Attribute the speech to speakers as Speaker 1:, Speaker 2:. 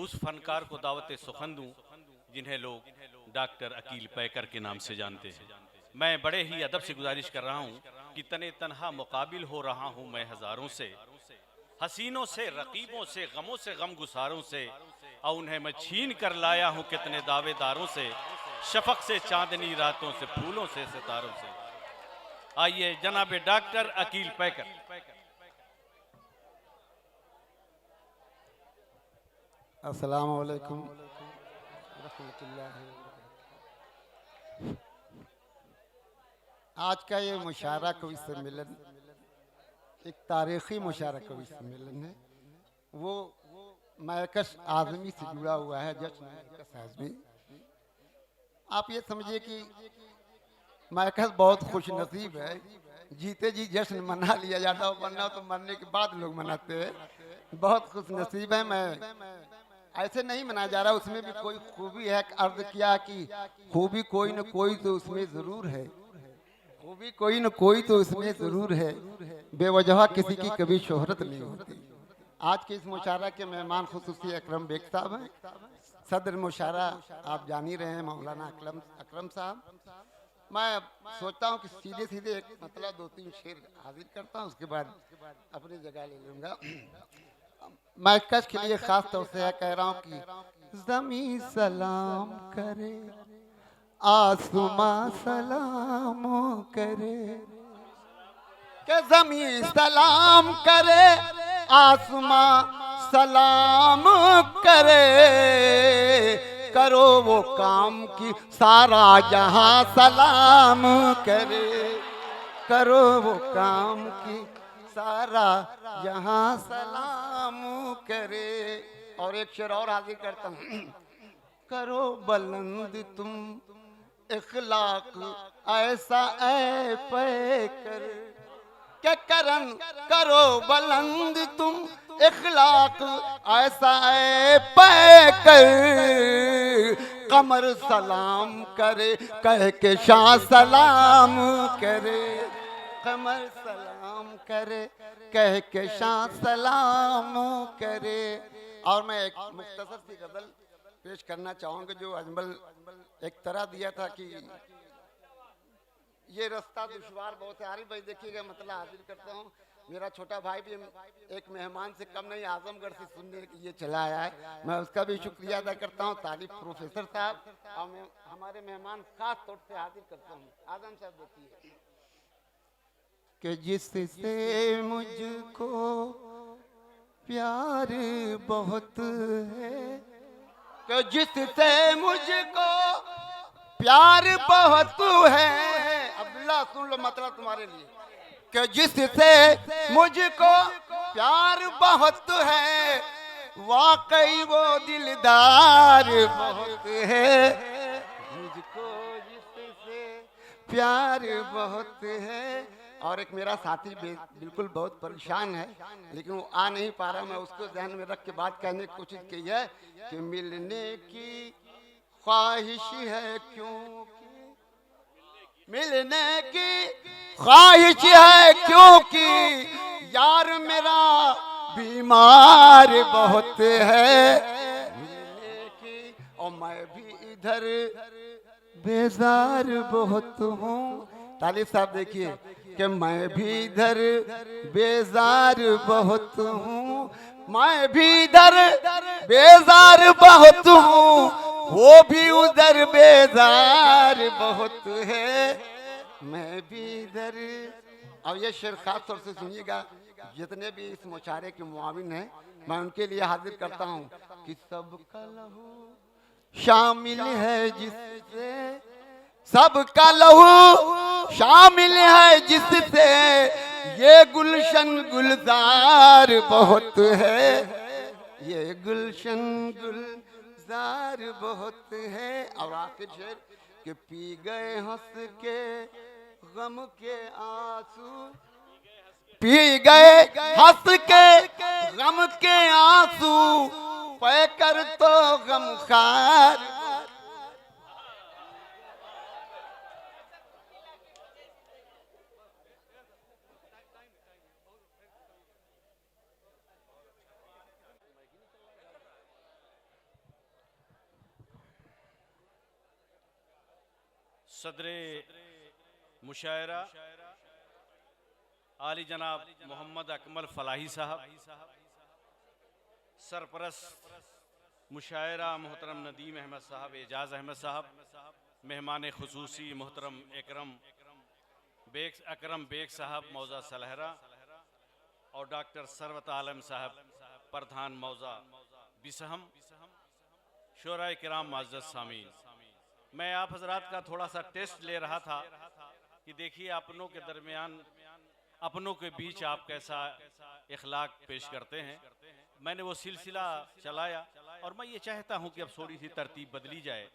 Speaker 1: उस फनकार को दावत सुखन दूं जिन्हें लोग डॉक्टर अकील पैकर के नाम से जानते हैं। मैं बड़े ही अदब से गुजारिश कर रहा हूं कि तने तनहा मुकाबिल हो रहा हूं मैं हजारों से, हसीनों से, रकीबों से, गमों से, गम गुसारों से, और उन्हें मैं छीन कर लाया हूं कितने दावेदारों से, शफक से, चांदनी रातों से, फूलों से, सितारों से। आइए जनाब डॉक्टर अकील पैकर।
Speaker 2: अस्सलाम वालेकुम रहमतुल्लाहि। आज का ये मुशायरा कवि सम्मेलन एक तारीखी मुशायरा कवि सम्मेलन है। वो मैकस आज़मी से जुड़ा हुआ है, जश्न मैकस आज़मी। आप ये समझिए कि मैकस बहुत खुश नसीब है, जीते जी जश्न मना लिया जाता है, वरना तो मरने के बाद लोग मनाते हैं। बहुत खुश नसीब है। मैं ऐसे नहीं मनाया जा रहा, उसमें भी कोई खूबी है। अर्ज किया कि खूबी कोई न कोई तो उसमें ज़रूर है, खूबी कोई न कोई तो उसमें ज़रूर है, बेवजह किसी की कभी शोहरत नहीं होती। आज के इस मुशायरा के मेहमान खुसूसी अकरम बेग साहब हैं। सदर मुशायरा आप जान ही रहे हैं, मौलाना अकरम साहब। मैं सोचता हूँ कि सीधे सीधे एक मतलब 2-3 शेर हाजिर करता हूँ, उसके बाद अपनी जगह ले लूँगा। मैं कश के लिए खास तौर से कह रहा हूँ कि ज़मीं सलाम करे, आसमां सलाम करे, के ज़मीं सलाम करे, आसमां सलाम करे, करो वो काम की सारा जहां सलाम करे, करो वो काम की सारा जहां सलाम करे। और एक शेर और हाजिर करता हूँ। करो बुलंद तुम इखलाक ऐसा ऐ पैकर, के करन करो बुलंद तुम इखलाक ऐसा ऐ पैकर, कमर सलाम करे कह के शाह सलाम करे, कमर सलाम करे कह के शाह सलाम करे। और मैं एक मुख्तसर सी गजल पेश करना चाहूँगा जो अजमल एक तरह दिया था कि ये रास्ता दुश्वार बहुत है। आरिफ भाई देखिएगा, मतलब हाजिर करता हूँ। मेरा छोटा भाई भी एक मेहमान से कम नहीं, आजमगढ़ से सुनने के लिए चला आया है। मैं उसका भी शुक्रिया अदा करता हूँ। तारीफ प्रोफेसर साहब और मैं हमारे मेहमान खास तौर से हाजिर करता हूँ। आजम साहब देखिए कि जिससे मुझको प्यार बहुत है, कि जिससे मुझको प्यार बहुत है। अब्दुल्ला सुन लो मतलब तुम्हारे लिए, कि जिससे मुझको प्यार बहुत है, वाकई वो दिलदार बहुत है, मुझको जिससे प्यार बहुत है। और एक मेरा साथी बिल्कुल बहुत परेशान है, लेकिन वो आ नहीं पा रहा। मैं उसको ध्यान में रख के बात कहने की कोशिश की है कि मिलने की ख्वाहिश है, क्योंकि मिलने की ख्वाहिश है, क्योंकि यार मेरा बीमार बहुत है, मिलने की। और मैं भी इधर बेजार बहुत हूँ। तालिब साहब देखिए कि मैं भी इधर बेजार बहुत हूँ, मैं भी इधर बेजार बहुत हूँ, वो भी उधर बेजार बहुत है, मैं भी इधर। अब ये शेर खास तौर से सुनिएगा, जितने भी इस मुशायरे के मुआविन हैं मैं उनके लिए हाजिर करता हूँ कि सबका लहू शामिल है जिससे, सबका लहू शामिल है जिससे, ये गुलशन गुलजार बहुत है, ये गुलशन गुलजार बहुत है। और आखिर शेर कि पी गए हंस के गम के आंसू, पी गए हंस के गम के आंसू, पैकर तो गमखार।
Speaker 1: सदरे मुशायरा आली जनाब मोहम्मद अकमल फलाही साहब, सरपरस्त मुशायरा मोहतरम नदीम अहमद साहब, एजाज़ अहमद साहब, मेहमान खुसूसी मोहतरम अकरम बेग साहब मौज़ा सलहरा और डॉक्टर सरवत आलम साहब प्रधान मौज़ा बिसहम, शोराए किराम मुअज़्ज़ज़ सामीन, मैं आप हजरात का थोड़ा सा टेस्ट ले रहा था कि देखिए अपनों के दरमियान, अपनों के बीच आप कैसा इखलाक पेश करते हैं। मैंने वो सिलसिला चलाया और मैं ये चाहता हूँ कि अब थोड़ी सी तरतीब बदली जाए